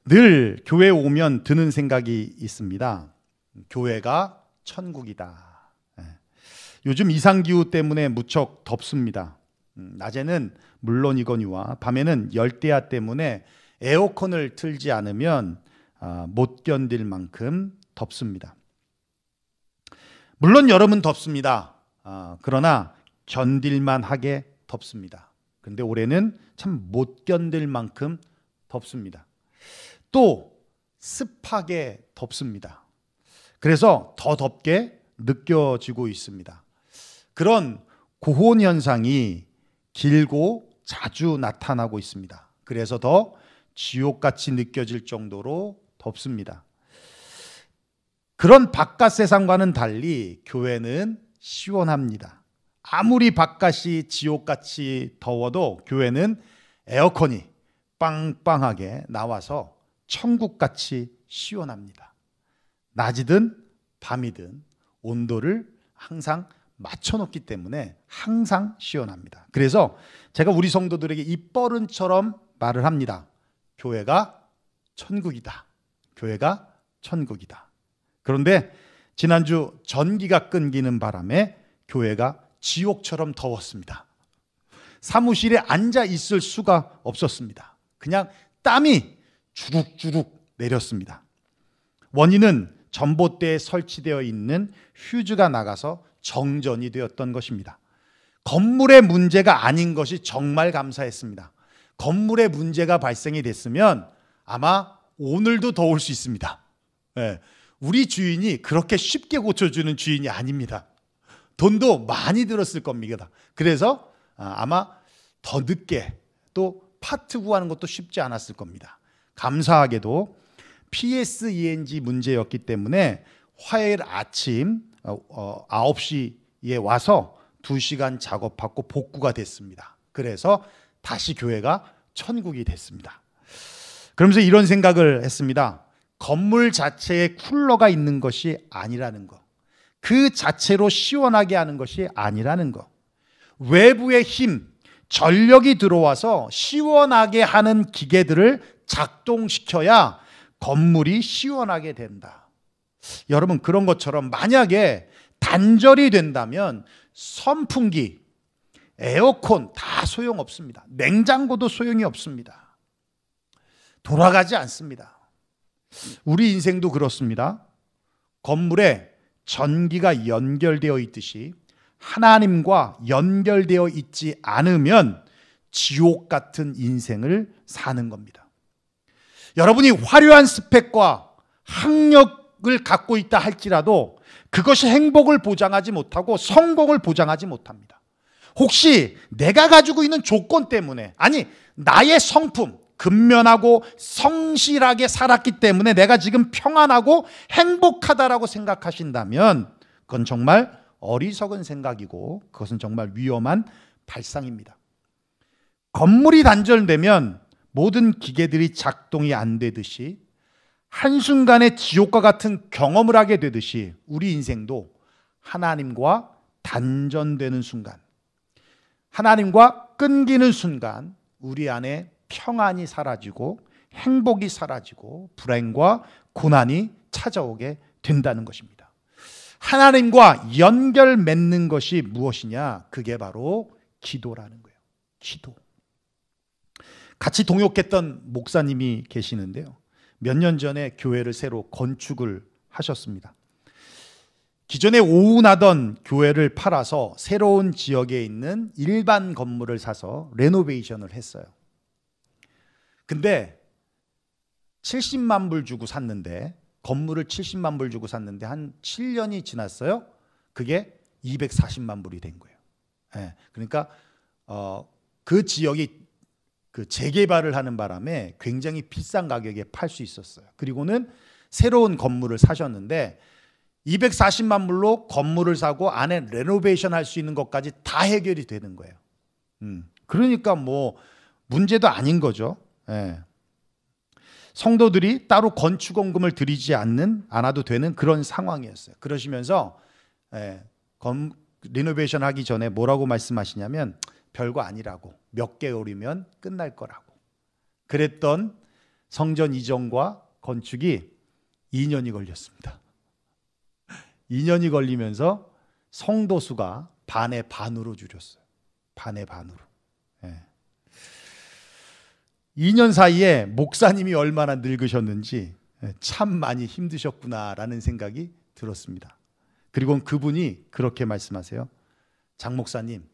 늘 교회 오면 드는 생각이 있습니다. 교회가 천국이다. 요즘 이상기후 때문에 무척 덥습니다. 낮에는 물론이거니와 밤에는 열대야 때문에 에어컨을 틀지 않으면 못 견딜 만큼 덥습니다. 물론 여름은 덥습니다. 그러나 견딜만 하게 덥습니다. 그런데 올해는 참 못 견딜 만큼 덥습니다. 또 습하게 덥습니다. 그래서 더 덥게 느껴지고 있습니다. 그런 고온 현상이 길고 자주 나타나고 있습니다. 그래서 더 지옥같이 느껴질 정도로 덥습니다. 그런 바깥 세상과는 달리 교회는 시원합니다. 아무리 바깥이 지옥같이 더워도 교회는 에어컨이 빵빵하게 나와서 천국같이 시원합니다. 낮이든 밤이든 온도를 항상 맞춰놓기 때문에 항상 시원합니다. 그래서 제가 우리 성도들에게 입버릇처럼 말을 합니다. 교회가 천국이다. 교회가 천국이다. 그런데 지난주 전기가 끊기는 바람에 교회가 지옥처럼 더웠습니다. 사무실에 앉아 있을 수가 없었습니다. 그냥 땀이 주룩주룩 내렸습니다. 원인은 전봇대에 설치되어 있는 휴즈가 나가서 정전이 되었던 것입니다. 건물의 문제가 아닌 것이 정말 감사했습니다. 건물에 문제가 발생이 됐으면 아마 오늘도 더울 수 있습니다. 우리 주인이 그렇게 쉽게 고쳐주는 주인이 아닙니다. 돈도 많이 들었을 겁니다. 그래서 아마 더 늦게 또 파트 구하는 것도 쉽지 않았을 겁니다. 감사하게도 PSENG 문제였기 때문에 화요일 아침 9시에 와서 2시간 작업하고 복구가 됐습니다. 그래서 다시 교회가 천국이 됐습니다. 그러면서 이런 생각을 했습니다. 건물 자체에 쿨러가 있는 것이 아니라는 것, 그 자체로 시원하게 하는 것이 아니라는 것, 외부의 힘, 전력이 들어와서 시원하게 하는 기계들을 작동시켜야 건물이 시원하게 된다. 여러분, 그런 것처럼 만약에 단절이 된다면 선풍기, 에어컨 다 소용없습니다. 냉장고도 소용이 없습니다. 돌아가지 않습니다. 우리 인생도 그렇습니다. 건물에 전기가 연결되어 있듯이 하나님과 연결되어 있지 않으면 지옥 같은 인생을 사는 겁니다. 여러분이 화려한 스펙과 학력을 갖고 있다 할지라도 그것이 행복을 보장하지 못하고 성공을 보장하지 못합니다. 혹시 내가 가지고 있는 조건 때문에, 아니 나의 성품, 근면하고 성실하게 살았기 때문에 내가 지금 평안하고 행복하다라고 생각하신다면 그건 정말 어리석은 생각이고 그것은 정말 위험한 발상입니다. 건물이 단절되면 모든 기계들이 작동이 안 되듯이 한순간에 지옥과 같은 경험을 하게 되듯이 우리 인생도 하나님과 단전되는 순간, 하나님과 끊기는 순간 우리 안에 평안이 사라지고 행복이 사라지고 불행과 고난이 찾아오게 된다는 것입니다. 하나님과 연결 맺는 것이 무엇이냐? 그게 바로 기도라는 거예요. 기도. 같이 동역했던 목사님이 계시는데요. 몇 년 전에 교회를 새로 건축을 하셨습니다. 기존에 오운하던 교회를 팔아서 새로운 지역에 있는 일반 건물을 사서 레노베이션을 했어요. 근데 70만 불 주고 샀는데, 건물을 70만 불 주고 샀는데 한 7년이 지났어요. 그게 240만 불이 된 거예요. 그러니까 그 지역이 그 재개발을 하는 바람에 굉장히 비싼 가격에 팔 수 있었어요. 그리고는 새로운 건물을 사셨는데 240만 불로 건물을 사고 안에 레노베이션 할 수 있는 것까지 다 해결이 되는 거예요. 그러니까 뭐 문제도 아닌 거죠. 성도들이 따로 건축원금을 들이지 않아도 되는 그런 상황이었어요. 그러시면서 리노베이션 하기 전에 뭐라고 말씀하시냐면 별거 아니라고, 몇 개월이면 끝날 거라고 그랬던 성전 이전과 건축이 2년이 걸렸습니다. 2년이 걸리면서 성도 수가 반의 반으로 줄였어요. 반의 반으로. 예. 2년 사이에 목사님이 얼마나 늙으셨는지 참 많이 힘드셨구나라는 생각이 들었습니다. 그리고 그분이 그렇게 말씀하세요. 장 목사님,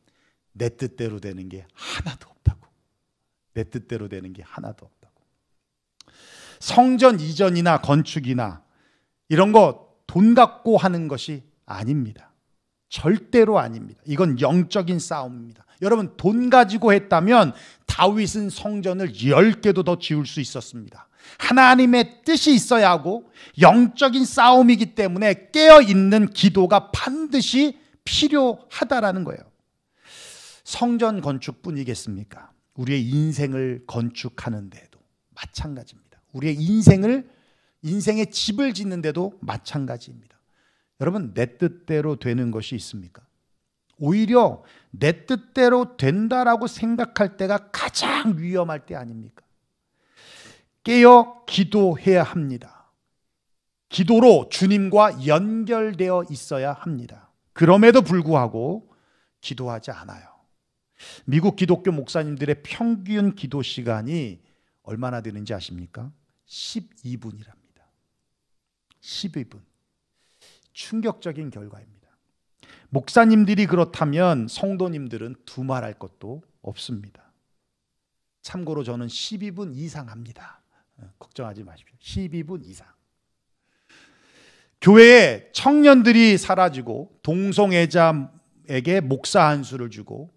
내 뜻대로 되는 게 하나도 없다고. 내 뜻대로 되는 게 하나도 없다고. 성전 이전이나 건축이나 이런 거 돈 갖고 하는 것이 아닙니다. 절대로 아닙니다. 이건 영적인 싸움입니다. 여러분, 돈 가지고 했다면 다윗은 성전을 10개도 더 지을 수 있었습니다. 하나님의 뜻이 있어야 하고 영적인 싸움이기 때문에 깨어있는 기도가 반드시 필요하다라는 거예요. 성전 건축뿐이겠습니까? 우리의 인생을 건축하는데도 마찬가지입니다. 우리의 인생의 집을 짓는데도 마찬가지입니다. 여러분, 내 뜻대로 되는 것이 있습니까? 오히려 내 뜻대로 된다라고 생각할 때가 가장 위험할 때 아닙니까? 깨어 기도해야 합니다. 기도로 주님과 연결되어 있어야 합니다. 그럼에도 불구하고 기도하지 않아요. 미국 기독교 목사님들의 평균 기도 시간이 얼마나 되는지 아십니까? 12분이랍니다. 12분. 충격적인 결과입니다. 목사님들이 그렇다면 성도님들은 두말할 것도 없습니다. 참고로 저는 12분 이상 합니다. 걱정하지 마십시오. 12분 이상. 교회에 청년들이 사라지고 동성애자에게 목사 한 수를 주고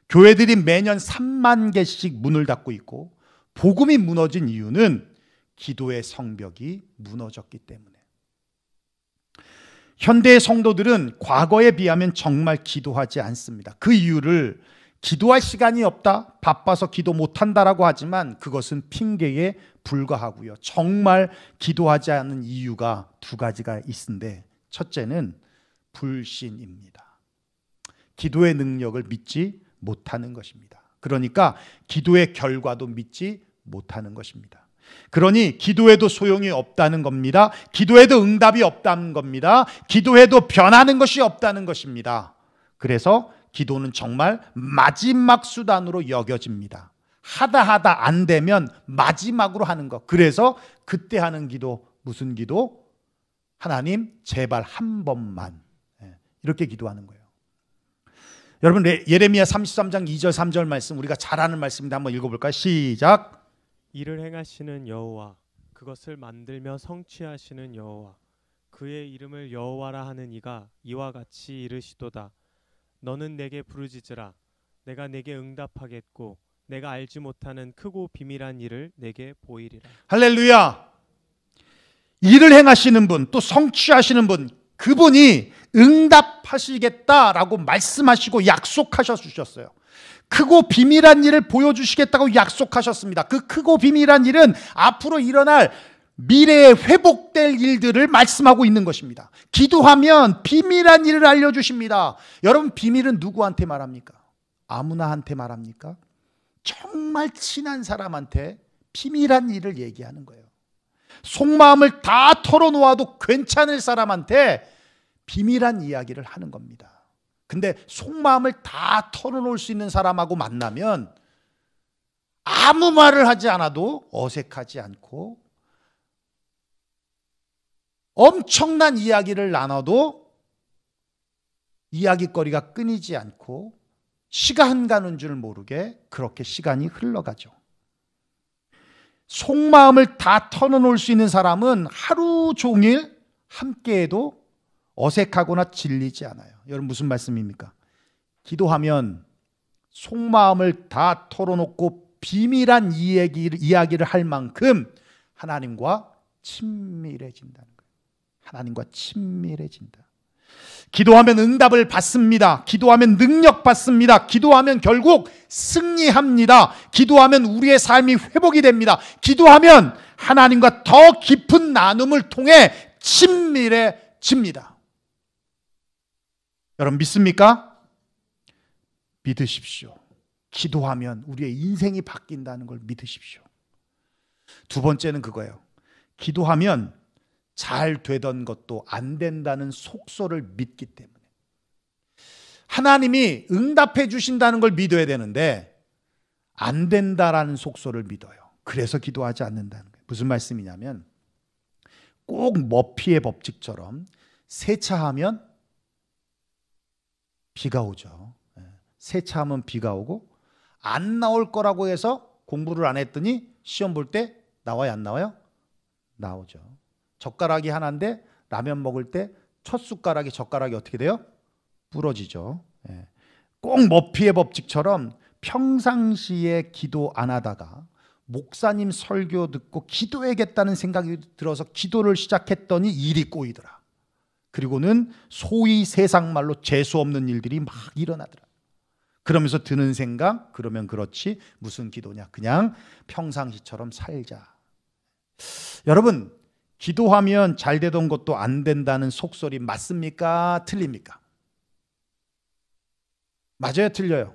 교회들이 매년 3만 개씩 문을 닫고 있고 복음이 무너진 이유는 기도의 성벽이 무너졌기 때문에. 현대의 성도들은 과거에 비하면 정말 기도하지 않습니다. 그 이유를 기도할 시간이 없다, 바빠서 기도 못한다라고 하지만 그것은 핑계에 불과하고요. 정말 기도하지 않는 이유가 두 가지가 있는데, 첫째는 불신입니다. 기도의 능력을 믿지 못하는 것입니다. 그러니까 기도의 결과도 믿지 못하는 것입니다. 그러니 기도해도 소용이 없다는 겁니다. 기도해도 응답이 없다는 겁니다. 기도해도 변하는 것이 없다는 것입니다. 그래서 기도는 정말 마지막 수단으로 여겨집니다. 하다 안 되면 마지막으로 하는 것. 그래서 그때 하는 기도, 무슨 기도? 하나님 제발 한 번만, 이렇게 기도하는 거예요. 여러분, 예레미야 33장 2절 3절 말씀, 우리가 잘 아는 말씀인데 한번 읽어볼까요? 시작. 이를 행하시는 여호와, 그것을 만들며 성취하시는 여호와, 그의 이름을 여호와라 하는 이가 이와 같이 이르시도다. 너는 내게 부르짖으라. 내가 내게 응답하겠고 내가 알지 못하는 크고 비밀한 일을 내게 보이리라. 할렐루야. 일을 행하시는 분, 또 성취하시는 분, 그분이 응답하시겠다라고 말씀하시고 약속하셨어요. 크고 비밀한 일을 보여주시겠다고 약속하셨습니다. 그 크고 비밀한 일은 앞으로 일어날 미래에 회복될 일들을 말씀하고 있는 것입니다. 기도하면 비밀한 일을 알려주십니다. 여러분, 비밀은 누구한테 말합니까? 아무나 한테 말합니까? 정말 친한 사람한테 비밀한 일을 얘기하는 거예요. 속마음을 다 털어놓아도 괜찮을 사람한테 비밀한 이야기를 하는 겁니다. 근데 속마음을 다 털어놓을 수 있는 사람하고 만나면 아무 말을 하지 않아도 어색하지 않고 엄청난 이야기를 나눠도 이야기거리가 끊이지 않고 시간 가는 줄 모르게 그렇게 시간이 흘러가죠. 속마음을 다 털어놓을 수 있는 사람은 하루 종일 함께해도 어색하거나 질리지 않아요. 여러분, 무슨 말씀입니까? 기도하면 속마음을 다 털어놓고 비밀한 이야기를 할 만큼 하나님과 친밀해진다는 거예요. 하나님과 친밀해진다. 기도하면 응답을 받습니다. 기도하면 능력 받습니다. 기도하면 결국 승리합니다. 기도하면 우리의 삶이 회복이 됩니다. 기도하면 하나님과 더 깊은 나눔을 통해 친밀해집니다. 여러분, 믿습니까? 믿으십시오. 기도하면 우리의 인생이 바뀐다는 걸 믿으십시오. 두 번째는 그거예요. 기도하면 잘 되던 것도 안 된다는 속소를 믿기 때문에. 하나님이 응답해 주신다는 걸 믿어야 되는데 안 된다라는 속소를 믿어요. 그래서 기도하지 않는다는 거예요. 무슨 말씀이냐면 꼭 머피의 법칙처럼 세차하면 비가 오죠. 세차하면 비가 오고 안 나올 거라고 해서 공부를 안 했더니 시험 볼 때 나와요, 안 나와요? 나오죠. 젓가락이 하나인데 라면 먹을 때 첫 숟가락이 젓가락이 어떻게 돼요? 부러지죠. 꼭 머피의 법칙처럼 평상시에 기도 안 하다가 목사님 설교 듣고 기도해야겠다는 생각이 들어서 기도를 시작했더니 일이 꼬이더라. 그리고는 소위 세상 말로 재수 없는 일들이 막 일어나더라. 그러면서 드는 생각, 그러면 그렇지 무슨 기도냐, 그냥 평상시처럼 살자. 여러분, 기도하면 잘 되던 것도 안 된다는 속소리 맞습니까? 틀립니까? 맞아요, 틀려요?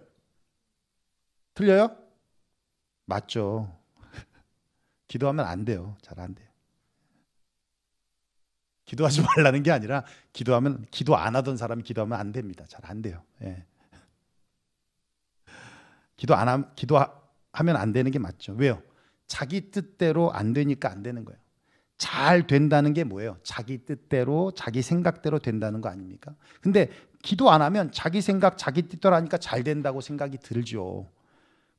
틀려요? 맞죠. 기도하면 안 돼요. 잘 안 돼요. 기도하지 말라는 게 아니라 기도하면, 기도 안 하던 사람이 기도하면 안 됩니다. 잘 안 돼요. 기도하면 안 되는 게 맞죠. 왜요? 자기 뜻대로 안 되니까 안 되는 거예요. 잘 된다는 게 뭐예요? 자기 뜻대로, 자기 생각대로 된다는 거 아닙니까? 근데 기도 안 하면 자기 생각, 자기 뜻대로 하니까 잘 된다고 생각이 들죠.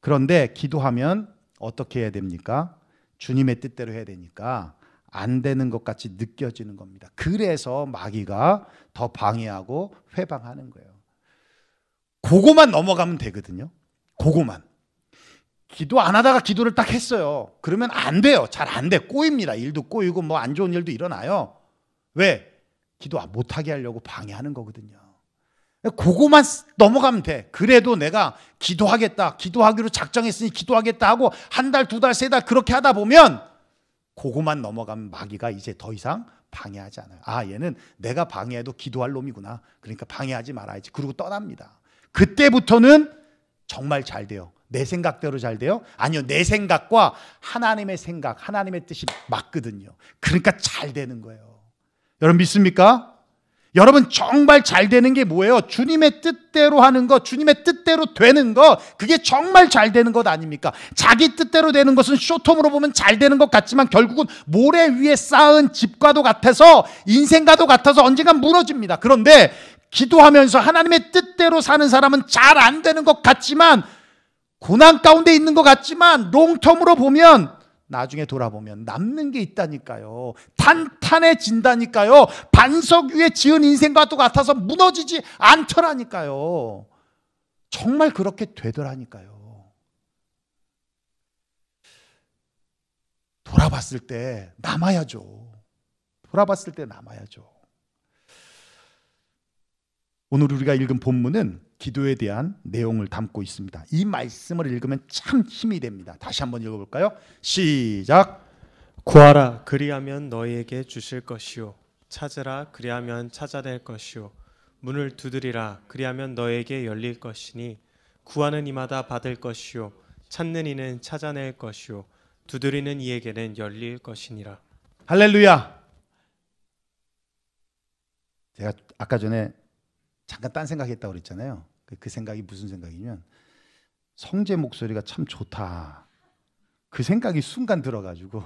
그런데 기도하면 어떻게 해야 됩니까? 주님의 뜻대로 해야 되니까 안 되는 것 같이 느껴지는 겁니다. 그래서 마귀가 더 방해하고 회방하는 거예요. 그거만 넘어가면 되거든요. 그거만. 기도 안 하다가 기도를 딱 했어요. 그러면 안 돼요. 잘 안 돼. 꼬입니다. 일도 꼬이고 뭐 안 좋은 일도 일어나요. 왜? 기도 못하게 하려고 방해하는 거거든요. 그거만 넘어가면 돼. 그래도 내가 기도하겠다, 기도하기로 작정했으니 기도하겠다 하고 한 달, 두 달, 세 달 그렇게 하다 보면 그거만 넘어가면 마귀가 이제 더 이상 방해하지 않아요. 아, 얘는 내가 방해해도 기도할 놈이구나. 그러니까 방해하지 말아야지. 그리고 떠납니다. 그때부터는 정말 잘 돼요. 내 생각대로 잘 돼요? 아니요, 내 생각과 하나님의 생각, 하나님의 뜻이 맞거든요. 그러니까 잘 되는 거예요. 여러분 믿습니까? 여러분 정말 잘 되는 게 뭐예요? 주님의 뜻대로 하는 것, 주님의 뜻대로 되는 것, 그게 정말 잘 되는 것 아닙니까? 자기 뜻대로 되는 것은 쇼텀으로 보면 잘 되는 것 같지만 결국은 모래 위에 쌓은 집과도 같아서, 인생과도 같아서 언젠간 무너집니다. 그런데 기도하면서 하나님의 뜻대로 사는 사람은 잘 안 되는 것 같지만, 고난 가운데 있는 것 같지만 롱텀으로 보면 나중에 돌아보면 남는 게 있다니까요. 탄탄해진다니까요. 반석 위에 지은 인생과도 같아서 무너지지 않더라니까요. 정말 그렇게 되더라니까요. 돌아봤을 때 남아야죠. 돌아봤을 때 남아야죠. 오늘 우리가 읽은 본문은 기도에 대한 내용을 담고 있습니다. 이 말씀을 읽으면 참 힘이 됩니다. 다시 한번 읽어볼까요? 시작. 구하라 그리하면 너희에게 주실 것이요 찾으라 그리하면 찾아낼 것이요 문을 두드리라 그리하면 너희에게 열릴 것이니 구하는 이마다 받을 것이요 찾는 이는 찾아낼 것이요 두드리는 이에게는 열릴 것이니라. 할렐루야. 제가 아까 전에 잠깐 딴 생각했다고 그랬잖아요. 그 생각이 무슨 생각이냐면 성재 목소리가 참 좋다. 그 생각이 순간 들어가지고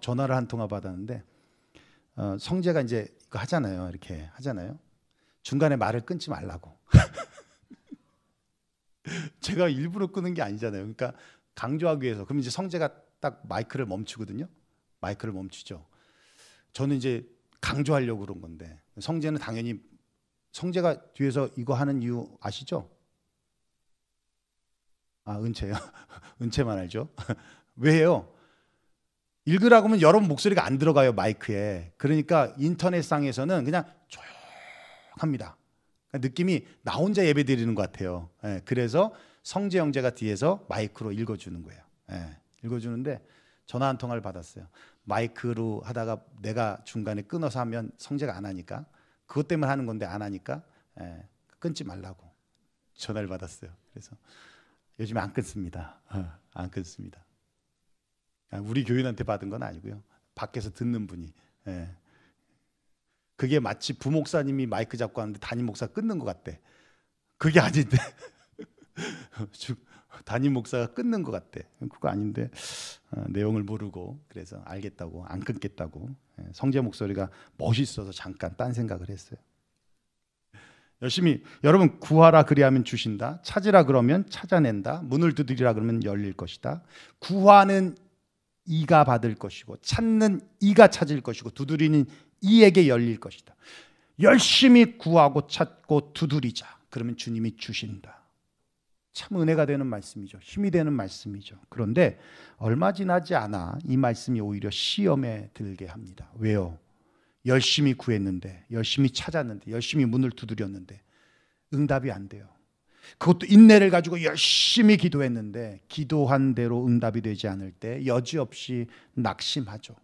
전화를 한 통화 받았는데 성재가 이제 이거 하잖아요. 이렇게 하잖아요. 중간에 말을 끊지 말라고. 제가 일부러 끄는 게 아니잖아요. 그러니까 강조하기 위해서. 그럼 이제 성재가 딱 마이크를 멈추거든요. 마이크를 멈추죠. 저는 이제 강조하려고 그런 건데 성재는 당연히, 성재가 뒤에서 이거 하는 이유 아시죠? 아, 은채요. 은채만 알죠. 왜요? 읽으라고 하면 여러분 목소리가 안 들어가요, 마이크에. 그러니까 인터넷상에서는 그냥 조용합니다. 느낌이 나 혼자 예배 드리는 것 같아요. 그래서 성재 형제가 뒤에서 마이크로 읽어주는 거예요. 읽어주는데 전화 한 통화를 받았어요. 마이크로 하다가 내가 중간에 끊어서 하면 성재가 안 하니까, 그것 때문에 하는 건데 안 하니까 끊지 말라고 전화를 받았어요. 그래서 요즘에 안 끊습니다. 안 끊습니다. 우리 교인한테 받은 건 아니고요. 밖에서 듣는 분이. 예. 그게 마치 부목사님이 마이크 잡고 하는데 담임 목사 끊는 것 같대. 그게 아닌데 담임 목사가 끊는 것 같대. 그거 아닌데 내용을 모르고 그래서 알겠다고 안 끊겠다고. 성재 목소리가 멋있어서 잠깐 딴 생각을 했어요. 열심히 여러분 구하라 그리하면 주신다. 찾으라 그러면 찾아낸다. 문을 두드리라 그러면 열릴 것이다. 구하는 이가 받을 것이고 찾는 이가 찾을 것이고 두드리는 이에게 열릴 것이다. 열심히 구하고 찾고 두드리자. 그러면 주님이 주신다. 참 은혜가 되는 말씀이죠. 힘이 되는 말씀이죠. 그런데 얼마 지나지 않아 이 말씀이 오히려 시험에 들게 합니다. 왜요? 열심히 구했는데, 열심히 찾았는데, 열심히 문을 두드렸는데 응답이 안 돼요. 그것도 인내를 가지고 열심히 기도했는데 기도한 대로 응답이 되지 않을 때 여지없이 낙심하죠.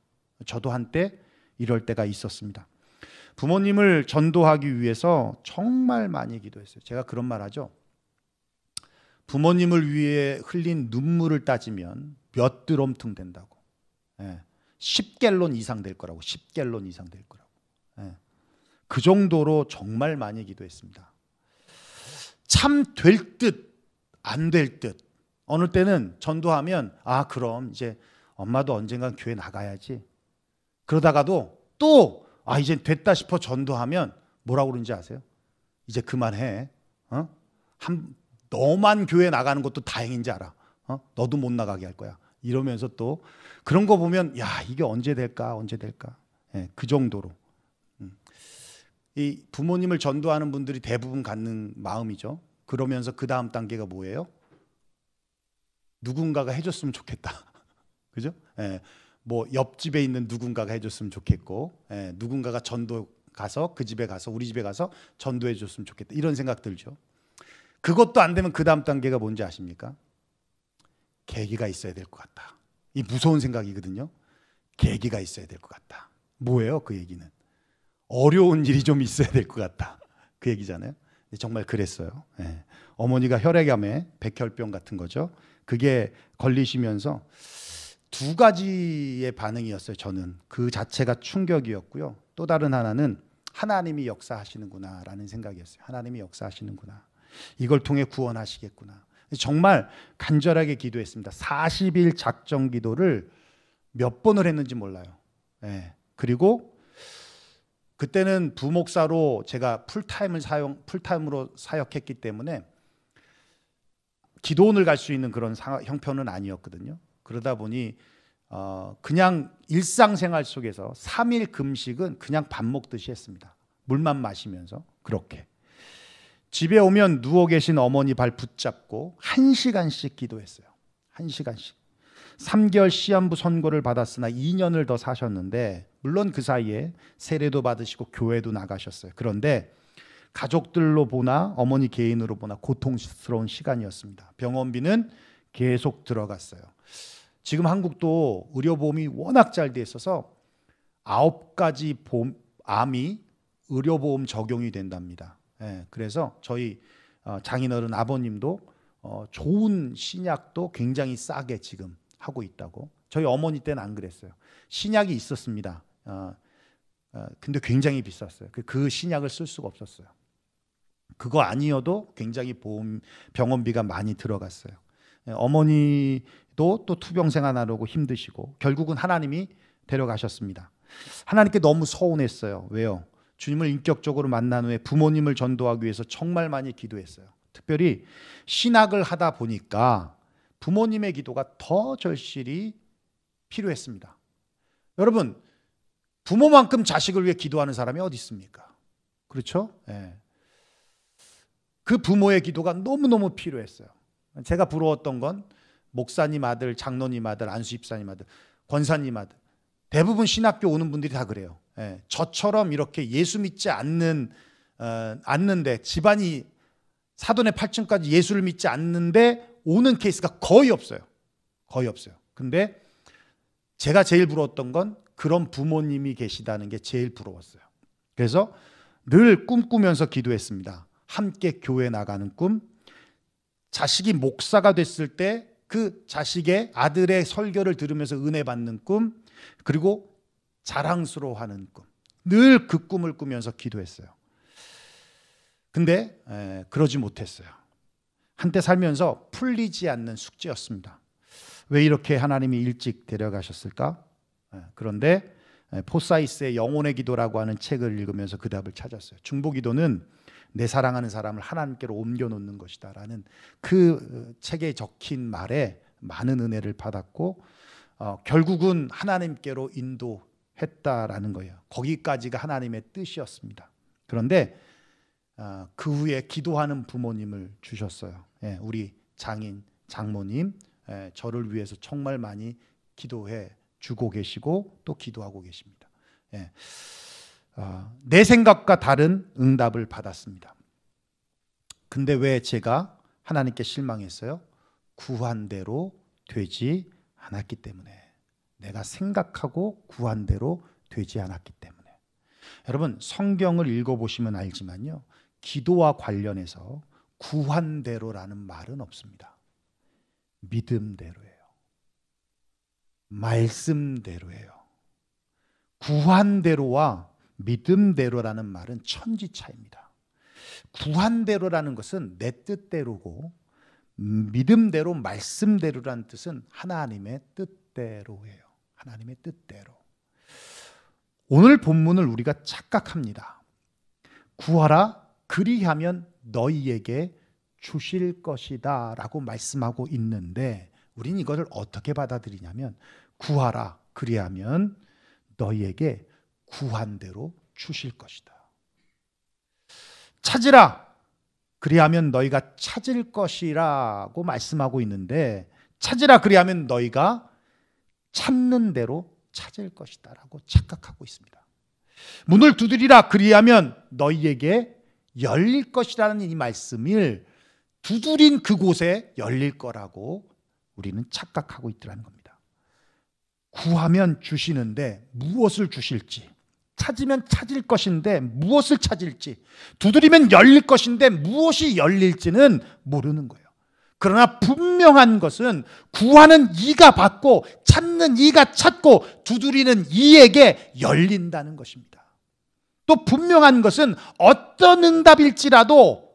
저도 한때 이럴 때가 있었습니다. 부모님을 전도하기 위해서 정말 많이 기도했어요. 제가 그런 말 하죠. 부모님을 위해 흘린 눈물을 따지면 몇 드럼통 된다고. 10갤론 이상 될 거라고. 10갤론 이상 될 거라고. 그 정도로 정말 많이 기도했습니다. 참 될 듯 안 될 듯. 어느 때는 전도하면 그럼 이제 엄마도 언젠간 교회 나가야지. 그러다가도 또 이제 됐다 싶어 전도하면 뭐라고 그러는지 아세요? 이제 그만해. 너만 교회 나가는 것도 다행인지 알아. 너도 못 나가게 할 거야. 이러면서 또 그런 거 보면 이게 언제 될까? 언제 될까? 그 정도로. 이 부모님을 전도하는 분들이 대부분 갖는 마음이죠. 그러면서 그 다음 단계가 뭐예요? 누군가가 해줬으면 좋겠다. 그죠? 뭐 옆집에 있는 누군가가 해줬으면 좋겠고, 누군가가 전도 가서 그 집에 가서 우리 집에 가서 전도해 줬으면 좋겠다. 이런 생각 들죠. 그것도 안 되면 그 다음 단계가 뭔지 아십니까? 계기가 있어야 될 것 같다. 이 무서운 생각이거든요. 계기가 있어야 될 것 같다. 뭐예요? 그 얘기는 어려운 일이 좀 있어야 될 것 같다. 그 얘기잖아요. 정말 그랬어요. 어머니가 혈액암에 백혈병 같은 거죠. 그게 걸리시면서 두 가지의 반응이었어요. 저는 그 자체가 충격이었고요. 또 다른 하나는 하나님이 역사하시는구나라는 생각이었어요. 하나님이 역사하시는구나. 이걸 통해 구원하시겠구나. 정말 간절하게 기도했습니다. 40일 작정 기도를 몇 번을 했는지 몰라요. 그리고 그때는 부목사로 제가 풀타임으로 사역했기 때문에 기도원을 갈 수 있는 그런 형편은 아니었거든요. 그러다 보니 그냥 일상생활 속에서 3일 금식은 그냥 밥 먹듯이 했습니다. 물만 마시면서 그렇게. 집에 오면 누워 계신 어머니 발 붙잡고 1시간씩 기도했어요. 1시간씩. 3개월 시한부 선고를 받았으나 2년을 더 사셨는데 물론 그 사이에 세례도 받으시고 교회도 나가셨어요. 그런데 가족들로 보나 어머니 개인으로 보나 고통스러운 시간이었습니다. 병원비는 계속 들어갔어요. 지금 한국도 의료보험이 워낙 잘 돼 있어서 9가지 암이 의료보험 적용이 된답니다. 그래서 저희 장인어른 아버님도 좋은 신약도 굉장히 싸게 지금 하고 있다고. 저희 어머니 때는 안 그랬어요. 신약이 있었습니다. 근데 굉장히 비쌌어요. 그 신약을 쓸 수가 없었어요. 그거 아니어도 굉장히 병원비가 많이 들어갔어요. 어머니도 또 투병 생활하려고 힘드시고 결국은 하나님이 데려가셨습니다. 하나님께 너무 서운했어요. 왜요? 주님을 인격적으로 만난 후에 부모님을 전도하기 위해서 정말 많이 기도했어요. 특별히 신학을 하다 보니까 부모님의 기도가 더 절실히 필요했습니다. 여러분, 부모만큼 자식을 위해 기도하는 사람이 어디 있습니까? 그렇죠? 그 부모의 기도가 너무너무 필요했어요. 제가 부러웠던 건 목사님 아들, 장로님 아들, 안수집사님 아들, 권사님 아들, 대부분 신학교 오는 분들이 다 그래요. 저처럼 이렇게 예수 믿지 않는데 집안이 사돈의 8층까지 예수를 믿지 않는데 오는 케이스가 거의 없어요. 거의 없어요. 근데 제가 제일 부러웠던 건 그런 부모님이 계시다는 게 제일 부러웠어요. 그래서 늘 꿈꾸면서 기도했습니다. 함께 교회 나가는 꿈, 자식이 목사가 됐을 때 그 자식의 아들의 설교를 들으면서 은혜 받는 꿈, 그리고 자랑스러워하는 꿈, 늘 그 꿈을 꾸면서 기도했어요. 근데 그러지 못했어요. 한때 살면서 풀리지 않는 숙제였습니다. 왜 이렇게 하나님이 일찍 데려가셨을까? 그런데 포사이스의 영혼의 기도라고 하는 책을 읽으면서 그 답을 찾았어요. 중보기도는 내 사랑하는 사람을 하나님께로 옮겨놓는 것이다 라는 그 책에 적힌 말에 많은 은혜를 받았고, 결국은 하나님께로 인도했다라는 거예요. 거기까지가 하나님의 뜻이었습니다. 그런데 그 후에 기도하는 부모님을 주셨어요. 우리 장인, 장모님, 저를 위해서 정말 많이 기도해 주고 계시고 또 기도하고 계십니다. 내 생각과 다른 응답을 받았습니다. 근데 왜 제가 하나님께 실망했어요? 구한 대로 되지 않았기 때문에. 내가 생각하고 구한 대로 되지 않았기 때문에. 여러분, 성경을 읽어보시면 알지만요, 기도와 관련해서 구한 대로라는 말은 없습니다. 믿음대로예요. 말씀대로예요. 구한 대로와 믿음대로라는 말은 천지차이입니다. 구한 대로라는 것은 내 뜻대로고, 믿음대로, 말씀대로라는 뜻은 하나님의 뜻대로예요. 하나님의 뜻대로. 오늘 본문을 우리가 착각합니다. 구하라, 그리하면 너희에게 주실 것이다 라고 말씀하고 있는데, 우리는 이것을 어떻게 받아들이냐면, 구하라, 그리하면 너희에게 구한 대로 주실 것이다. 찾으라, 그리하면 너희가 찾을 것이라고 말씀하고 있는데, 찾으라 그리하면 너희가 찾는 대로 찾을 것이다 라고 착각하고 있습니다. 문을 두드리라 그리하면 너희에게 열릴 것이라는 이 말씀을 두드린 그곳에 열릴 거라고 우리는 착각하고 있더라는 겁니다. 구하면 주시는데 무엇을 주실지, 찾으면 찾을 것인데 무엇을 찾을지, 두드리면 열릴 것인데 무엇이 열릴지는 모르는 거예요. 그러나 분명한 것은 구하는 이가 받고 찾는 이가 찾고 두드리는 이에게 열린다는 것입니다. 또 분명한 것은 어떤 응답일지라도,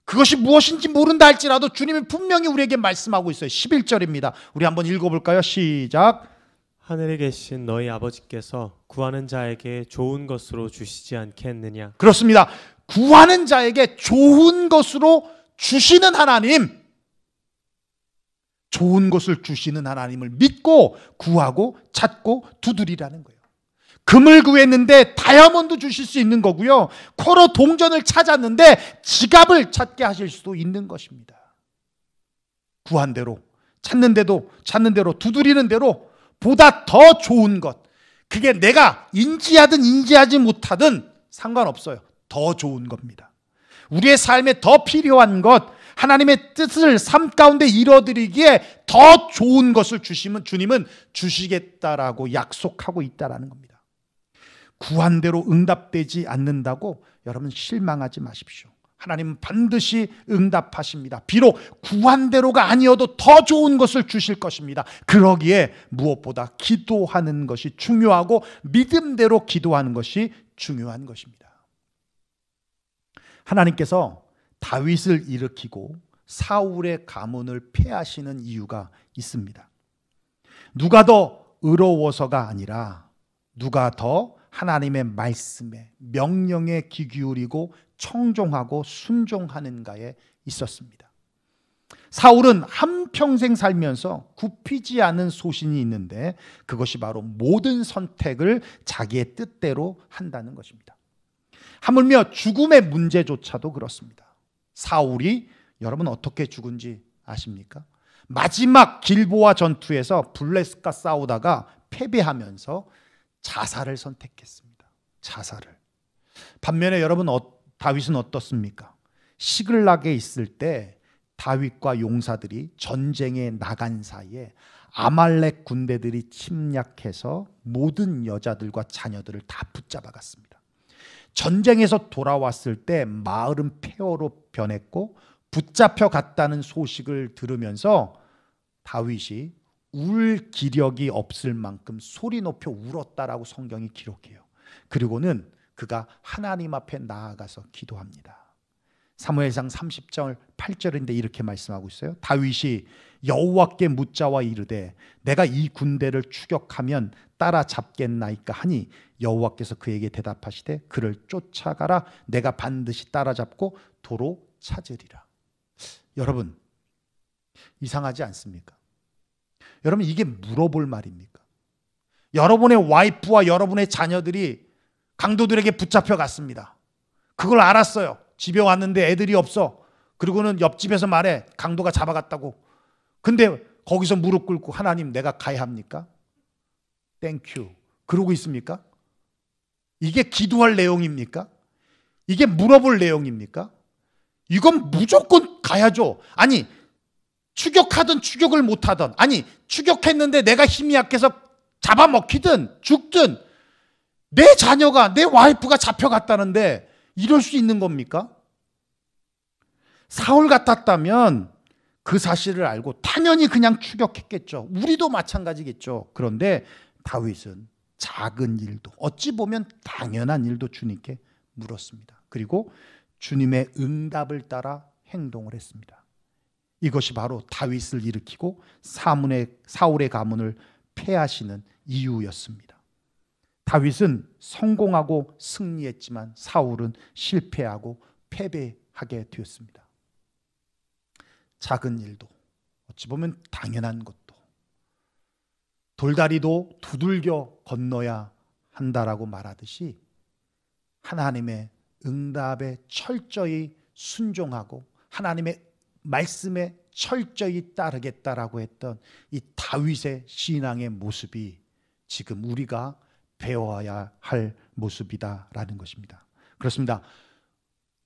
그것이 무엇인지 모른다 할지라도 주님이 분명히 우리에게 말씀하고 있어요. 11절입니다. 우리 한번 읽어볼까요? 시작. 하늘에 계신 너희 아버지께서 구하는 자에게 좋은 것으로 주시지 않겠느냐. 그렇습니다. 구하는 자에게 좋은 것으로 주시는 하나님, 좋은 것을 주시는 하나님을 믿고 구하고 찾고 두드리라는 거예요. 금을 구했는데 다이아몬드 주실 수 있는 거고요, 코로 동전을 찾았는데 지갑을 찾게 하실 수도 있는 것입니다. 구한 대로, 찾는 대로, 두드리는 대로 보다 더 좋은 것, 그게 내가 인지하든 인지하지 못하든 상관없어요. 더 좋은 겁니다. 우리의 삶에 더 필요한 것, 하나님의 뜻을 삶 가운데 이뤄드리기에 더 좋은 것을 주님은 주시겠다라고 약속하고 있다라는 겁니다. 구한 대로 응답되지 않는다고 여러분 실망하지 마십시오. 하나님은 반드시 응답하십니다. 비록 구한 대로가 아니어도 더 좋은 것을 주실 것입니다. 그러기에 무엇보다 기도하는 것이 중요하고 믿음대로 기도하는 것이 중요한 것입니다. 하나님께서 다윗을 일으키고 사울의 가문을 패하시는 이유가 있습니다. 누가 더 의로워서가 아니라 누가 더 하나님의 말씀에, 명령에 귀 기울이고 청종하고 순종하는가에 있었습니다. 사울은 한평생 살면서 굽히지 않은 소신이 있는데, 그것이 바로 모든 선택을 자기의 뜻대로 한다는 것입니다. 하물며 죽음의 문제조차도 그렇습니다. 사울이 여러분 어떻게 죽은지 아십니까? 마지막 길보아 전투에서 블레셋과 싸우다가 패배하면서 자살을 선택했습니다. 자살을. 반면에 여러분 다윗은 어떻습니까? 시글락에 있을 때 다윗과 용사들이 전쟁에 나간 사이에 아말렉 군대들이 침략해서 모든 여자들과 자녀들을 다 붙잡아 갔습니다. 전쟁에서 돌아왔을 때 마을은 폐허로 변했고 붙잡혀 갔다는 소식을 들으면서 다윗이 울 기력이 없을 만큼 소리 높여 울었다라고 성경이 기록해요. 그리고는 그가 하나님 앞에 나아가서 기도합니다. 사무엘상 30절 8절인데 이렇게 말씀하고 있어요. 다윗이 여호와께 묻자와 이르되 내가 이 군대를 추격하면 따라잡겠나이까 하니 여호와께서 그에게 대답하시되 그를 쫓아가라. 내가 반드시 따라잡고 도로 찾으리라. 여러분, 이상하지 않습니까? 여러분, 이게 물어볼 말입니까? 여러분의 와이프와 여러분의 자녀들이 강도들에게 붙잡혀 갔습니다. 그걸 알았어요. 집에 왔는데 애들이 없어. 그리고는 옆집에서 말해, 강도가 잡아갔다고. 근데 거기서 무릎 꿇고 하나님, 내가 가야 합니까? 땡큐. 그러고 있습니까? 이게 기도할 내용입니까? 이게 물어볼 내용입니까? 이건 무조건 가야죠. 아니, 추격하든 추격을 못하든, 아니 추격했는데 내가 힘이 약해서 잡아먹히든 죽든 내 자녀가, 내 와이프가 잡혀갔다는데 이럴 수 있는 겁니까? 사울 같았다면 그 사실을 알고 당연히 그냥 추격했겠죠. 우리도 마찬가지겠죠. 그런데 다윗은 작은 일도, 어찌 보면 당연한 일도 주님께 물었습니다. 그리고 주님의 응답을 따라 행동을 했습니다. 이것이 바로 다윗을 일으키고 사울의 가문을 패하시는 이유였습니다. 다윗은 성공하고 승리했지만 사울은 실패하고 패배하게 되었습니다. 작은 일도, 어찌 보면 당연한 것도, 돌다리도 두들겨 건너야 한다라고 말하듯이 하나님의 응답에 철저히 순종하고 하나님의 말씀에 철저히 따르겠다라고 했던 이 다윗의 신앙의 모습이 지금 우리가 배워야 할 모습이다라는 것입니다. 그렇습니다.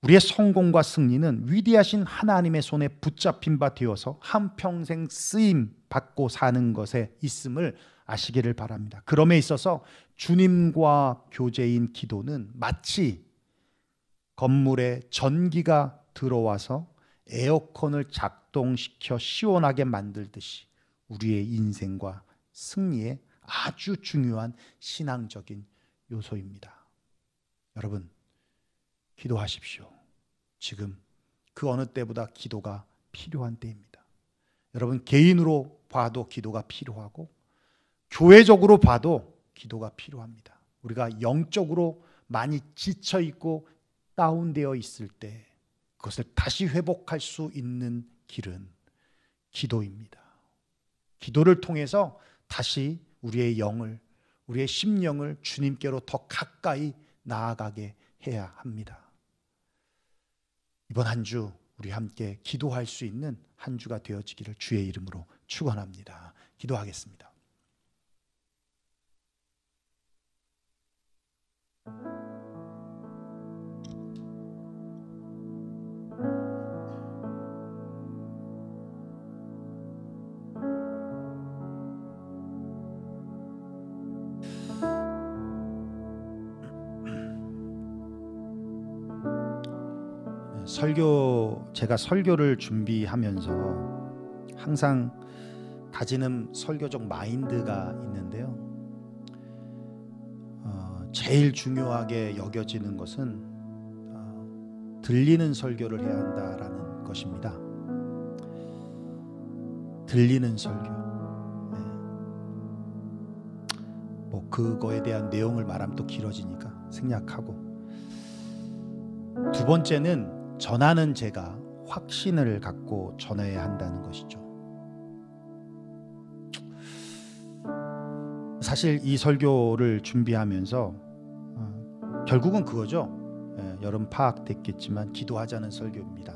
우리의 성공과 승리는 위대하신 하나님의 손에 붙잡힌 바 되어서 한평생 쓰임 받고 사는 것에 있음을 아시기를 바랍니다. 그럼에 있어서 주님과 교제인 기도는 마치 건물에 전기가 들어와서 에어컨을 작동시켜 시원하게 만들듯이 우리의 인생과 승리에 아주 중요한 신앙적인 요소입니다. 여러분, 기도하십시오. 지금 그 어느 때보다 기도가 필요한 때입니다. 여러분, 개인으로 봐도 기도가 필요하고 교회적으로 봐도 기도가 필요합니다. 우리가 영적으로 많이 지쳐 있고 다운되어 있을 때 그것을 다시 회복할 수 있는 길은 기도입니다. 기도를 통해서 다시 우리의 영을, 우리의 심령을 주님께로 더 가까이 나아가게 해야 합니다. 이번 한 주 우리 함께 기도할 수 있는 한 주가 되어지기를 주의 이름으로 축원합니다. 기도하겠습니다. 제가 설교를 준비하면서 항상 가지는 설교적 마인드가 있는데요. 제일 중요하게 여겨지는 것은 들리는 설교를 해야 한다라는 것입니다. 들리는 설교. 뭐 그거에 대한 내용을 말하면 또 길어지니까 생략하고, 두 번째는 전하는 제가 확신을 갖고 전해야 한다는 것이죠. 사실 이 설교를 준비하면서 결국은 그거죠. 여러분 파악됐겠지만 기도하자는 설교입니다.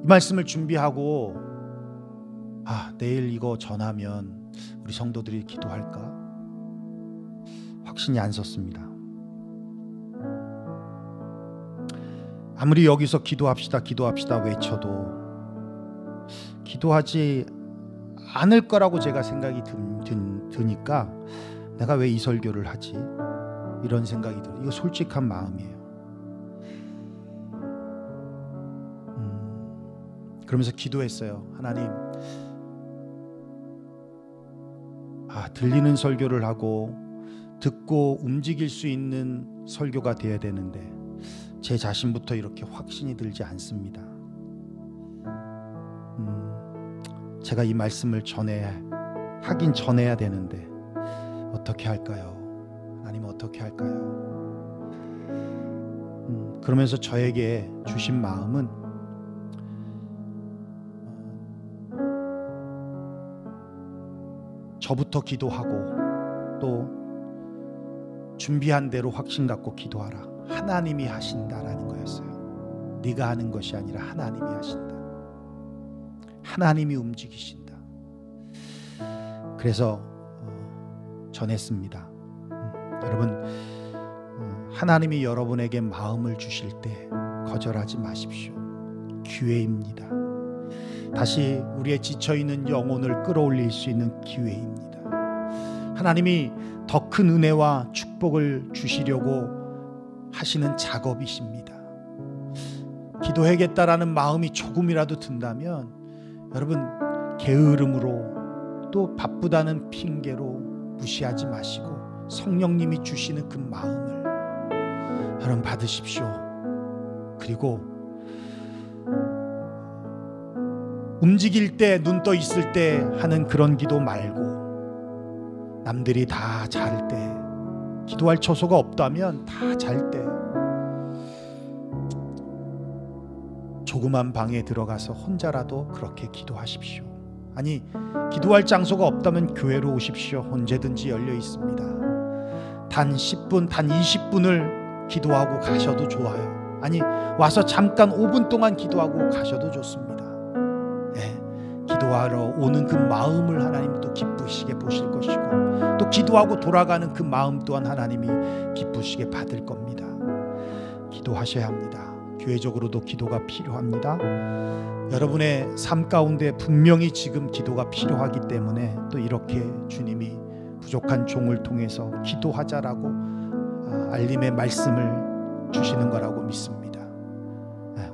이 말씀을 준비하고 내일 이거 전하면 우리 성도들이 기도할까? 확신이 안 섰습니다. 아무리 여기서 기도합시다 외쳐도 기도하지 않을 거라고 제가 생각이 드니까 내가 왜 이 설교를 하지? 이런 생각이 들어요. 이거 솔직한 마음이에요. 그러면서 기도했어요. 하나님, 들리는 설교를 하고 듣고 움직일 수 있는 설교가 되어야 되는데 제 자신부터 이렇게 확신이 들지 않습니다. 제가 이 말씀을 전해야 되는데 어떻게 할까요? 하나님 어떻게 할까요? 그러면서 저에게 주신 마음은 저부터 기도하고 또 준비한 대로 확신 갖고 기도하라. 하나님이 하신다라는 거였어요. 네가 하는 것이 아니라 하나님이 하신다. 하나님이 움직이신다. 그래서 전했습니다. 여러분, 하나님이 여러분에게 마음을 주실 때 거절하지 마십시오. 기회입니다. 다시 우리의 지쳐있는 영혼을 끌어올릴 수 있는 기회입니다. 하나님이 더 큰 은혜와 축복을 주시려고 하시는 작업이십니다. 기도하겠다라는 마음이 조금이라도 든다면 여러분, 게으름으로 또 바쁘다는 핑계로 무시하지 마시고 성령님이 주시는 그 마음을 여러분 받으십시오. 그리고 움직일 때, 눈 떠 있을 때 하는 그런 기도 말고 남들이 다 잘 때, 기도할 처소가 없다면 다 잘 때 조그만 방에 들어가서 혼자라도 그렇게 기도하십시오. 아니, 기도할 장소가 없다면 교회로 오십시오. 언제든지 열려 있습니다. 단 10분, 단 20분을 기도하고 가셔도 좋아요. 아니, 와서 잠깐 5분 동안 기도하고 가셔도 좋습니다. 기도하러 오는 그 마음을 하나님 또 기쁘시게 보실 것이고, 또 기도하고 돌아가는 그 마음 또한 하나님이 기쁘시게 받을 겁니다. 기도하셔야 합니다. 교회적으로도 기도가 필요합니다. 여러분의 삶 가운데 분명히 지금 기도가 필요하기 때문에 또 이렇게 주님이 부족한 종을 통해서 기도하자라고 알림의 말씀을 주시는 거라고 믿습니다.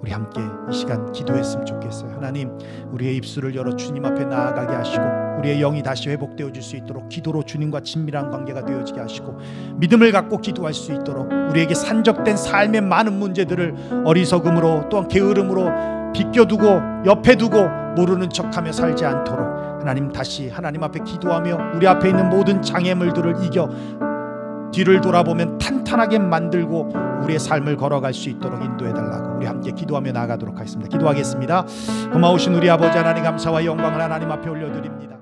우리 함께 이 시간 기도했으면 좋겠어요. 하나님, 우리의 입술을 열어 주님 앞에 나아가게 하시고 우리의 영이 다시 회복되어질 수 있도록 기도로 주님과 친밀한 관계가 되어지게 하시고 믿음을 갖고 기도할 수 있도록 우리에게 산적된 삶의 많은 문제들을 어리석음으로 또한 게으름으로 비껴두고 옆에 두고 모르는 척하며 살지 않도록 하나님, 다시 하나님 앞에 기도하며 우리 앞에 있는 모든 장애물들을 이겨 뒤를 돌아보면 탄탄하게 만들고 우리의 삶을 걸어갈 수 있도록 인도해달라고 우리 함께 기도하며 나아가도록 하겠습니다. 기도하겠습니다. 고마우신 우리 아버지 하나님, 감사와 영광을 하나님 앞에 올려드립니다.